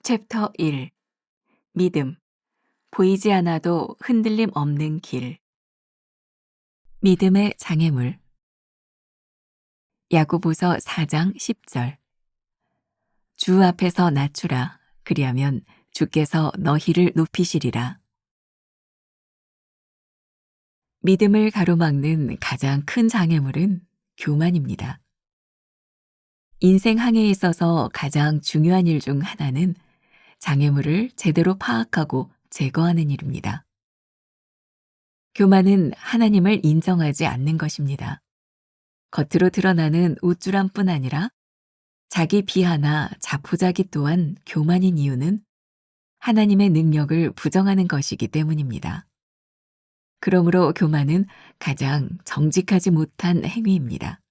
챕터 1. 믿음. 보이지 않아도 흔들림 없는 길. 믿음의 장애물. 야고보서 4장 10절. 주 앞에서 낮추라. 그리하면 주께서 너희를 높이시리라. 믿음을 가로막는 가장 큰 장애물은 교만입니다. 인생 항해에 있어서 가장 중요한 일 중 하나는 장애물을 제대로 파악하고 제거하는 일입니다. 교만은 하나님을 인정하지 않는 것입니다. 겉으로 드러나는 우쭐함뿐 아니라 자기 비하나 자포자기 또한 교만인 이유는 하나님의 능력을 부정하는 것이기 때문입니다. 그러므로 교만은 가장 정직하지 못한 행위입니다.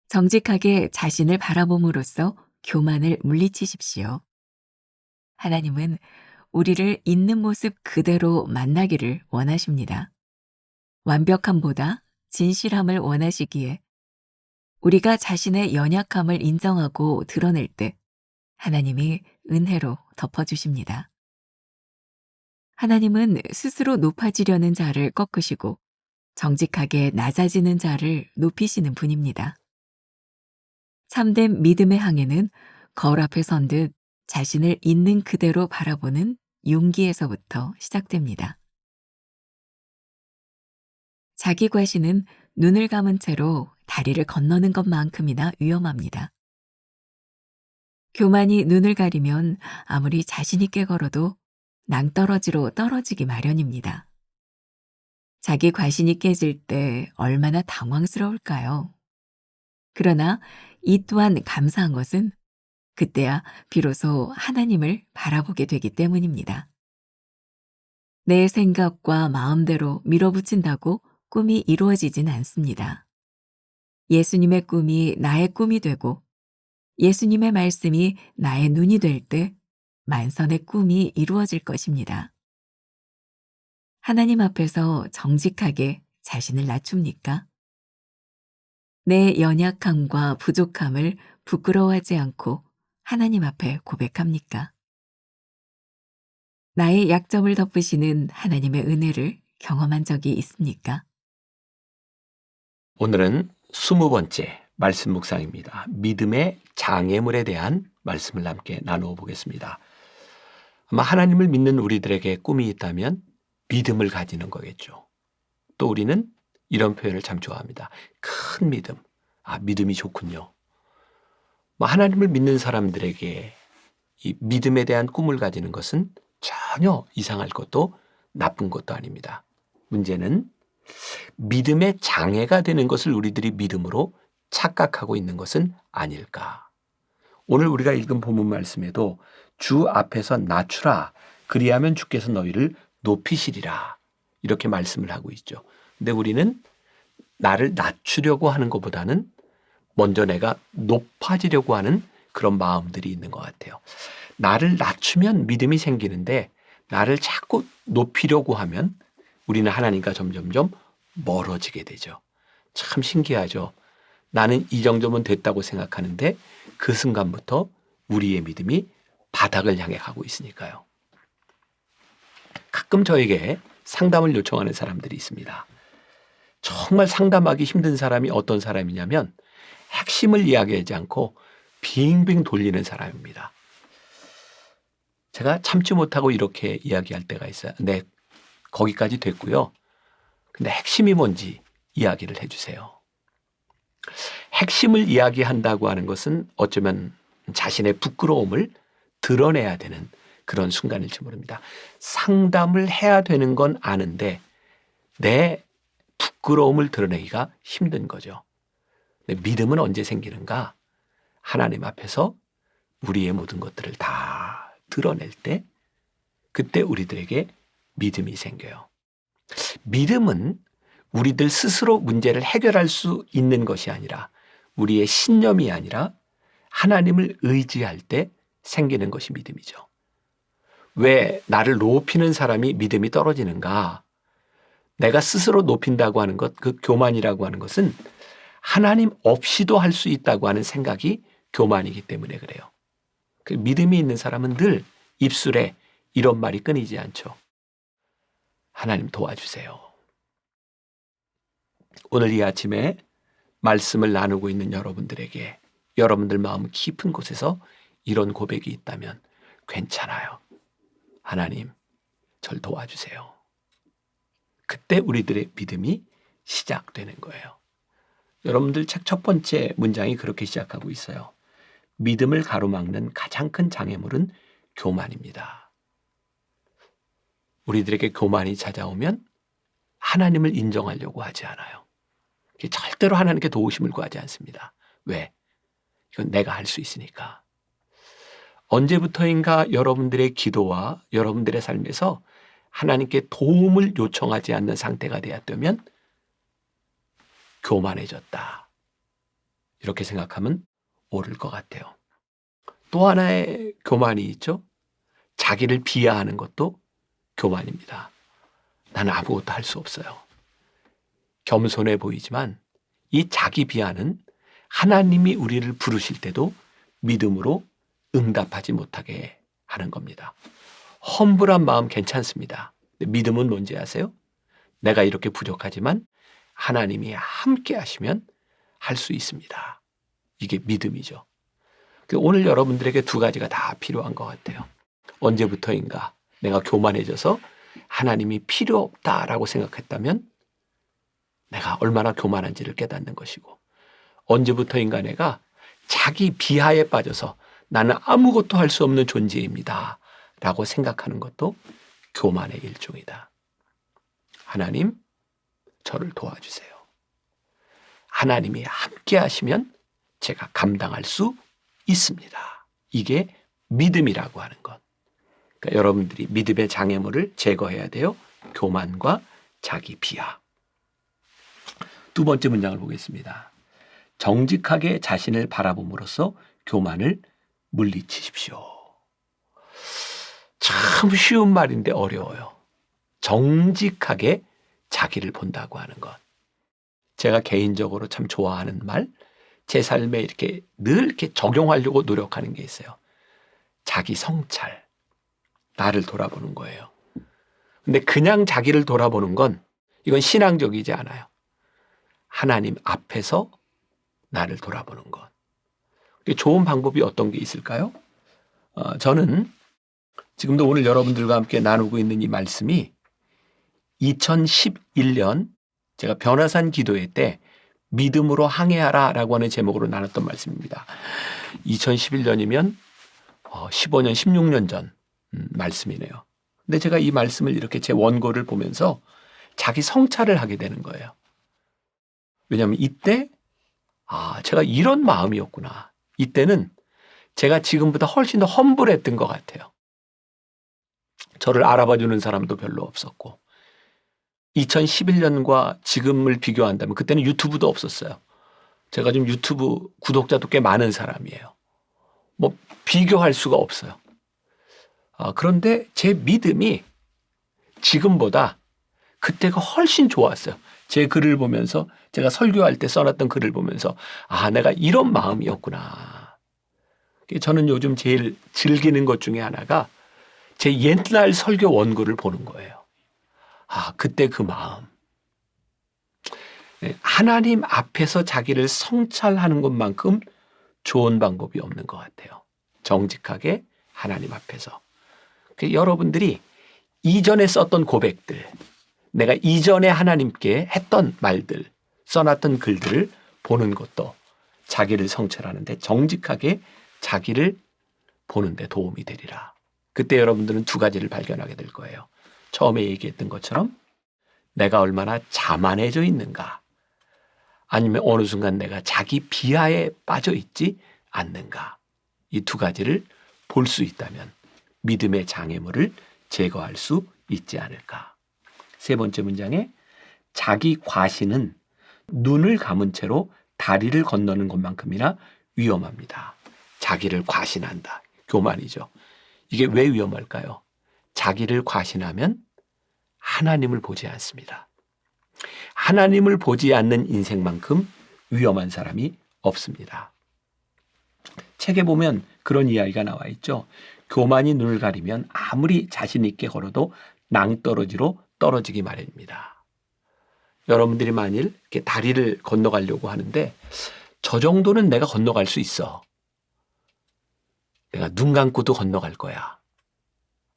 정직하게 자신을 바라봄으로써 교만을 물리치십시오. 하나님은 우리를 있는 모습 그대로 만나기를 원하십니다. 완벽함보다 진실함을 원하시기에 우리가 자신의 연약함을 인정하고 드러낼 때 하나님이 은혜로 덮어주십니다. 하나님은 스스로 높아지려는 자를 꺾으시고 정직하게 낮아지는 자를 높이시는 분입니다. 참된 믿음의 항해는 거울 앞에 선 듯 자신을 있는 그대로 바라보는 용기에서부터 시작됩니다. 자기 과신은 눈을 감은 채로 다리를 건너는 것만큼이나 위험합니다. 교만이 눈을 가리면 아무리 자신 있게 걸어도 낭떠러지로 떨어지기 마련입니다. 자기 과신이 깨질 때 얼마나 당황스러울까요? 그러나 이 또한 감사한 것은 그때야 비로소 하나님을 바라보게 되기 때문입니다. 내 생각과 마음대로 밀어붙인다고 꿈이 이루어지진 않습니다. 예수님의 꿈이 나의 꿈이 되고 예수님의 말씀이 나의 눈이 될 때 만선의 꿈이 이루어질 것입니다. 하나님 앞에서 정직하게 자신을 낮춥니까? 내 연약함과 부족함을 부끄러워하지 않고 하나님 앞에 고백합니까? 나의 약점을 덮으시는 하나님의 은혜를 경험한 적이 있습니까? 오늘은 20번째 말씀 묵상입니다. 믿음의 장애물에 대한 말씀을 함께 나누어 보겠습니다. 아마 하나님을 믿는 우리들에게 꿈이 있다면 믿음을 가지는 거겠죠. 또 우리는 이런 표현을 참 좋아합니다. 큰 믿음. 믿음이 좋군요. 하나님을 믿는 사람들에게 이 믿음에 대한 꿈을 가지는 것은 전혀 이상할 것도 나쁜 것도 아닙니다. 문제는 믿음의 장애가 되는 것을 우리들이 믿음으로 착각하고 있는 것은 아닐까. 오늘 우리가 읽은 본문 말씀에도 주 앞에서 낮추라. 그리하면 주께서 너희를 높이시리라. 이렇게 말씀을 하고 있죠. 근데 우리는 나를 낮추려고 하는 것보다는 먼저 내가 높아지려고 하는 그런 마음들이 있는 것 같아요. 나를 낮추면 믿음이 생기는데 나를 자꾸 높이려고 하면 우리는 하나님과 점점점 멀어지게 되죠. 참 신기하죠. 나는 이 정도면 됐다고 생각하는데 그 순간부터 우리의 믿음이 바닥을 향해 가고 있으니까요. 가끔 저에게 상담을 요청하는 사람들이 있습니다. 정말 상담하기 힘든 사람이 어떤 사람이냐면 핵심을 이야기하지 않고 빙빙 돌리는 사람입니다. 제가 참지 못하고 이렇게 이야기할 때가 있어요. 네, 거기까지 됐고요. 근데 핵심이 뭔지 이야기를 해주세요. 핵심을 이야기한다고 하는 것은 어쩌면 자신의 부끄러움을 드러내야 되는 그런 순간일지 모릅니다. 상담을 해야 되는 건 아는데 내 부끄러움을 드러내기가 힘든 거죠. 근데 믿음은 언제 생기는가? 하나님 앞에서 우리의 모든 것들을 다 드러낼 때 그때 우리들에게 믿음이 생겨요. 믿음은 우리들 스스로 문제를 해결할 수 있는 것이 아니라 우리의 신념이 아니라 하나님을 의지할 때 생기는 것이 믿음이죠. 왜 나를 높이는 사람이 믿음이 떨어지는가? 내가 스스로 높인다고 하는 것, 그 교만이라고 하는 것은 하나님 없이도 할 수 있다고 하는 생각이 교만이기 때문에 그래요. 그 믿음이 있는 사람은 늘 입술에 이런 말이 끊이지 않죠. 하나님 도와주세요. 오늘 이 아침에 말씀을 나누고 있는 여러분들에게 여러분들 마음 깊은 곳에서 이런 고백이 있다면 괜찮아요. 하나님, 절 도와주세요. 그때 우리들의 믿음이 시작되는 거예요. 여러분들 책 첫 번째 문장이 그렇게 시작하고 있어요. 믿음을 가로막는 가장 큰 장애물은 교만입니다. 우리들에게 교만이 찾아오면 하나님을 인정하려고 하지 않아요. 절대로 하나님께 도우심을 구하지 않습니다. 왜? 이건 내가 할 수 있으니까. 언제부터인가 여러분들의 기도와 여러분들의 삶에서 하나님께 도움을 요청하지 않는 상태가 되었다면 교만해졌다. 이렇게 생각하면 옳을 것 같아요. 또 하나의 교만이 있죠. 자기를 비하하는 것도 교만입니다. 나는 아무것도 할 수 없어요. 겸손해 보이지만 이 자기 비하는 하나님이 우리를 부르실 때도 믿음으로 응답하지 못하게 하는 겁니다. 험불한 마음 괜찮습니다. 근데 믿음은 뭔지 아세요? 내가 이렇게 부족하지만 하나님이 함께 하시면 할 수 있습니다. 이게 믿음이죠. 오늘 여러분들에게 두 가지가 다 필요한 것 같아요. 언제부터인가 내가 교만해져서 하나님이 필요 없다라고 생각했다면 내가 얼마나 교만한지를 깨닫는 것이고, 언제부터인가 내가 자기 비하에 빠져서 나는 아무것도 할 수 없는 존재입니다 라고 생각하는 것도 교만의 일종이다. 하나님, 저를 도와주세요. 하나님이 함께 하시면 제가 감당할 수 있습니다. 이게 믿음이라고 하는 것. 그러니까 여러분들이 믿음의 장애물을 제거해야 돼요. 교만과 자기 비하. 두 번째 문장을 보겠습니다. 정직하게 자신을 바라봄으로써 교만을 물리치십시오. 참 쉬운 말인데 어려워요. 정직하게 자기를 본다고 하는 것. 제가 개인적으로 참 좋아하는 말, 제 삶에 이렇게 늘 이렇게 적용하려고 노력하는 게 있어요. 자기 성찰. 나를 돌아보는 거예요. 근데 그냥 자기를 돌아보는 건 이건 신앙적이지 않아요. 하나님 앞에서 나를 돌아보는 것. 좋은 방법이 어떤 게 있을까요? 저는 지금도 오늘 여러분들과 함께 나누고 있는 이 말씀이 2011년 제가 변화산 기도회 때 믿음으로 항해하라 라고 하는 제목으로 나눴던 말씀입니다. 2011년이면 15년, 16년 전 말씀이네요. 근데 제가 이 말씀을 이렇게 제 원고를 보면서 자기 성찰을 하게 되는 거예요. 왜냐하면 이때 제가 이런 마음이었구나. 이때는 제가 지금보다 훨씬 더 험불했던 것 같아요. 저를 알아봐주는 사람도 별로 없었고 2011년과 지금을 비교한다면 그때는 유튜브도 없었어요. 제가 지금 유튜브 구독자도 꽤 많은 사람이에요. 뭐 비교할 수가 없어요. 그런데 제 믿음이 지금보다 그때가 훨씬 좋았어요. 제 글을 보면서 제가 설교할 때 써놨던 글을 보면서 내가 이런 마음이었구나. 저는 요즘 제일 즐기는 것 중에 하나가 제 옛날 설교 원고를 보는 거예요. 그때 그 마음. 하나님 앞에서 자기를 성찰하는 것만큼 좋은 방법이 없는 것 같아요. 정직하게 하나님 앞에서. 여러분들이 이전에 썼던 고백들, 내가 이전에 하나님께 했던 말들, 써놨던 글들을 보는 것도 자기를 성찰하는데 정직하게 자기를 보는데 도움이 되리라. 그때 여러분들은 두 가지를 발견하게 될 거예요. 처음에 얘기했던 것처럼 내가 얼마나 자만해져 있는가, 아니면 어느 순간 내가 자기 비하에 빠져 있지 않는가. 이 두 가지를 볼 수 있다면 믿음의 장애물을 제거할 수 있지 않을까. 세 번째 문장에 자기 과신은 눈을 감은 채로 다리를 건너는 것만큼이나 위험합니다. 자기를 과신한다. 교만이죠. 이게 왜 위험할까요? 자기를 과신하면 하나님을 보지 않습니다. 하나님을 보지 않는 인생만큼 위험한 사람이 없습니다. 책에 보면 그런 이야기가 나와 있죠. 교만이 눈을 가리면 아무리 자신 있게 걸어도 낭떠러지로 떨어지기 마련입니다. 여러분들이 만일 이렇게 다리를 건너가려고 하는데 저 정도는 내가 건너갈 수 있어. 내가 눈 감고도 건너갈 거야.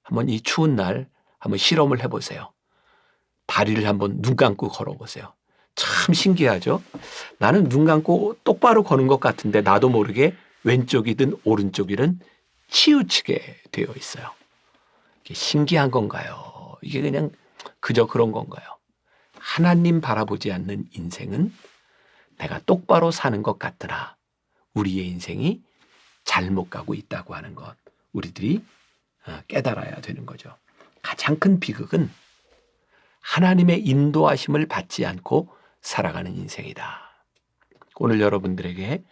한번 이 추운 날 한번 실험을 해보세요. 다리를 한번 눈 감고 걸어보세요. 참 신기하죠? 나는 눈 감고 똑바로 거는 것 같은데 나도 모르게 왼쪽이든 오른쪽이든 치우치게 되어 있어요. 이게 신기한 건가요? 이게 그냥 그저 그런 건가요? 하나님 바라보지 않는 인생은 내가 똑바로 사는 것 같으나 우리의 인생이 잘못 가고 있다고 하는 것, 우리들이 깨달아야 되는 거죠. 가장 큰 비극은 하나님의 인도하심을 받지 않고 살아가는 인생이다. 오늘 여러분들에게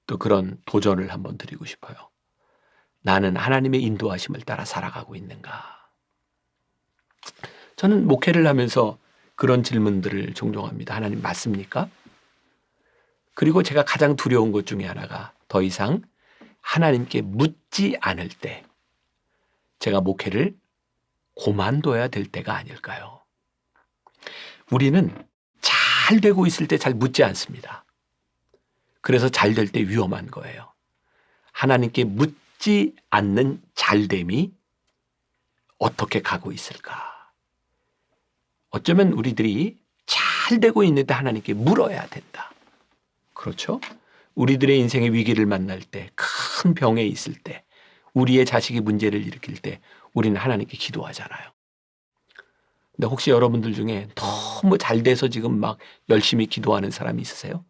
또 그런 도전을 한번 드리고 싶어요. 나는 하나님의 인도하심을 따라 살아가고 있는가? 저는 목회를 하면서 그런 질문들을 종종 합니다. 하나님 맞습니까? 그리고 제가 가장 두려운 것 중에 하나가 더 이상 하나님께 묻지 않을 때 제가 목회를 고만둬야 될 때가 아닐까요? 우리는 잘 되고 있을 때 잘 묻지 않습니다. 그래서 잘 될 때 위험한 거예요. 하나님께 묻지 않는 잘됨이 어떻게 가고 있을까? 어쩌면 우리들이 잘 되고 있는데 하나님께 물어야 된다. 그렇죠? 우리들의 인생의 위기를 만날 때, 큰 병에 있을 때, 우리의 자식이 문제를 일으킬 때 우리는 하나님께 기도하잖아요. 근데 혹시 여러분들 중에 너무 잘 돼서 지금 막 열심히 기도하는 사람이 있으세요?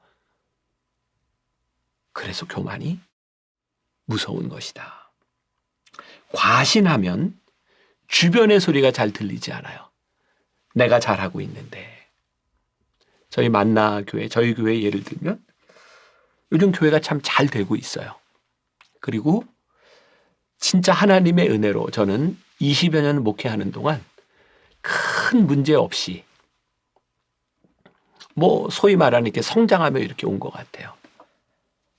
그래서 교만이 무서운 것이다. 과신하면 주변의 소리가 잘 들리지 않아요. 내가 잘하고 있는데. 저희 만나 교회, 저희 교회 예를 들면 요즘 교회가 참 잘 되고 있어요. 그리고 진짜 하나님의 은혜로 저는 20여 년 목회하는 동안 큰 문제 없이 소위 말하는 이렇게 성장하며 이렇게 온 것 같아요.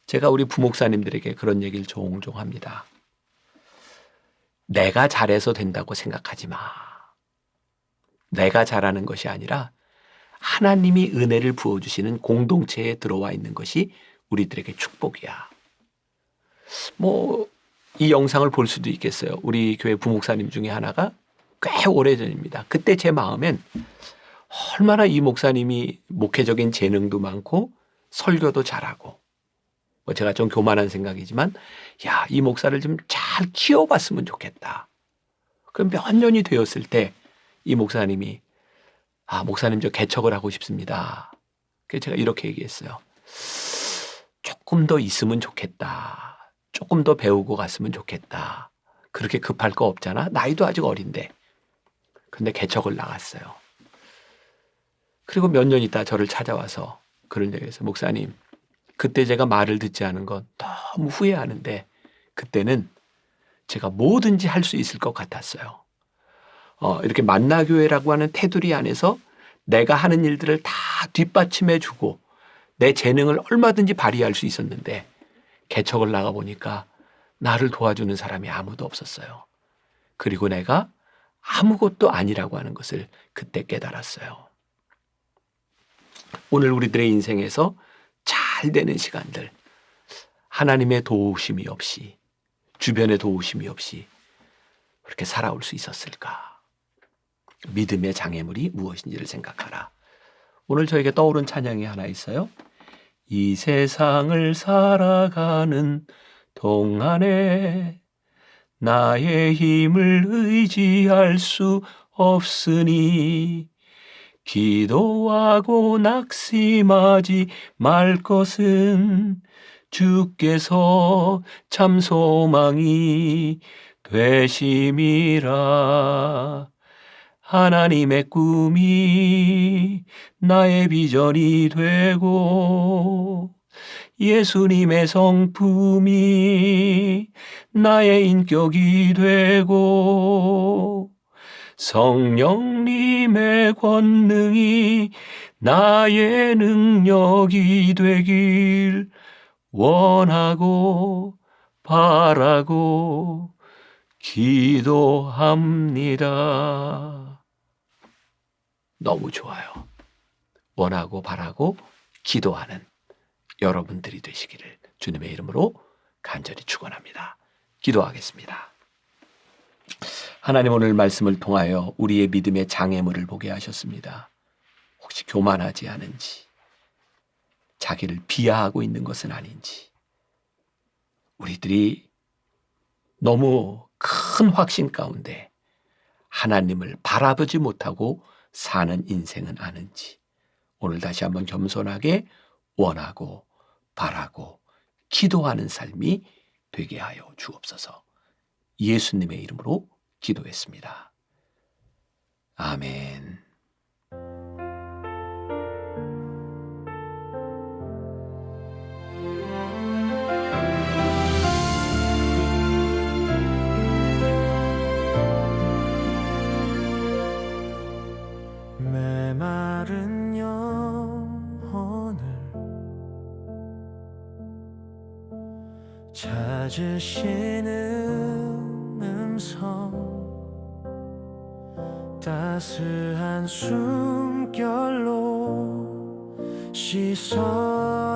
제가 우리 부목사님들에게 그런 얘기를 종종 합니다. 내가 잘해서 된다고 생각하지 마. 내가 잘하는 것이 아니라 하나님이 은혜를 부어주시는 공동체에 들어와 있는 것이 우리들에게 축복이야. 이 영상을 볼 수도 있겠어요. 우리 교회 부목사님 중에 하나가 꽤 오래전입니다. 그때 제 마음엔 얼마나 이 목사님이 목회적인 재능도 많고 설교도 잘하고 제가 좀 교만한 생각이지만 이 목사를 좀 잘 키워봤으면 좋겠다. 그럼 몇 년이 되었을 때 이 목사님이 목사님 저 개척을 하고 싶습니다. 그래서 제가 이렇게 얘기했어요. 조금 더 있으면 좋겠다. 조금 더 배우고 갔으면 좋겠다. 그렇게 급할 거 없잖아. 나이도 아직 어린데. 근데 개척을 나갔어요. 그리고 몇 년 있다 저를 찾아와서 그런 얘기했어요. 목사님, 그때 제가 말을 듣지 않은 건 너무 후회하는데 그때는 제가 뭐든지 할 수 있을 것 같았어요. 이렇게 만나교회라고 하는 테두리 안에서 내가 하는 일들을 다 뒷받침해 주고 내 재능을 얼마든지 발휘할 수 있었는데 개척을 나가보니까 나를 도와주는 사람이 아무도 없었어요. 그리고 내가 아무것도 아니라고 하는 것을 그때 깨달았어요. 오늘 우리들의 인생에서 잘 되는 시간들, 하나님의 도우심이 없이, 주변의 도우심이 없이 그렇게 살아올 수 있었을까? 믿음의 장애물이 무엇인지를 생각하라. 오늘 저에게 떠오른 찬양이 하나 있어요. 이 세상을 살아가는 동안에 나의 힘을 의지할 수 없으니 기도하고 낙심하지 말 것은 주께서 참 소망이 되심이라. 하나님의 꿈이 나의 비전이 되고 예수님의 성품이 나의 인격이 되고 성령님의 권능이 나의 능력이 되길 원하고 바라고 기도합니다. 너무 좋아요. 원하고 바라고 기도하는 여러분들이 되시기를 주님의 이름으로 간절히 축원합니다. 기도하겠습니다. 하나님, 오늘 말씀을 통하여 우리의 믿음의 장애물을 보게 하셨습니다. 혹시 교만하지 않은지, 자기를 비하하고 있는 것은 아닌지, 우리들이 너무 큰 확신 가운데 하나님을 바라보지 못하고 사는 인생은 아는지, 오늘 다시 한번 겸손하게 원하고 바라고 기도하는 삶이 되게 하여 주옵소서. 예수님의 이름으로 기도했습니다. 아멘. 메마른 영혼을 찾으시는 음성, 따스한 숨결로 시선으로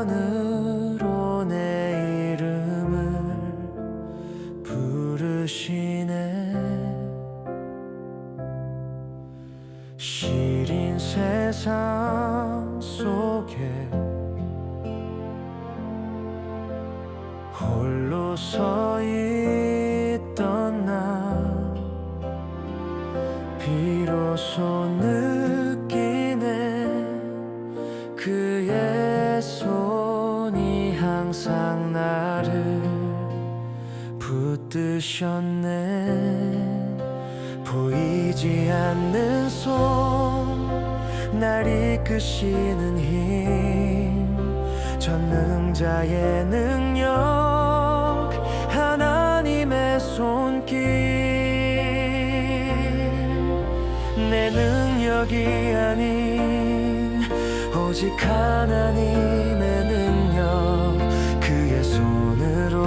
내 이름을 부르시네. 시린 세상 속에 홀로 서 있던 나, 비로소 느끼네. 그의 손이 항상 나를 붙드셨네. 보이지 않는 손, 날 이끄시는 힘, 전능자의 능력, 하나님의 손길. 내 능력이 아닌 오직 하나님의 능력, 그의 손으로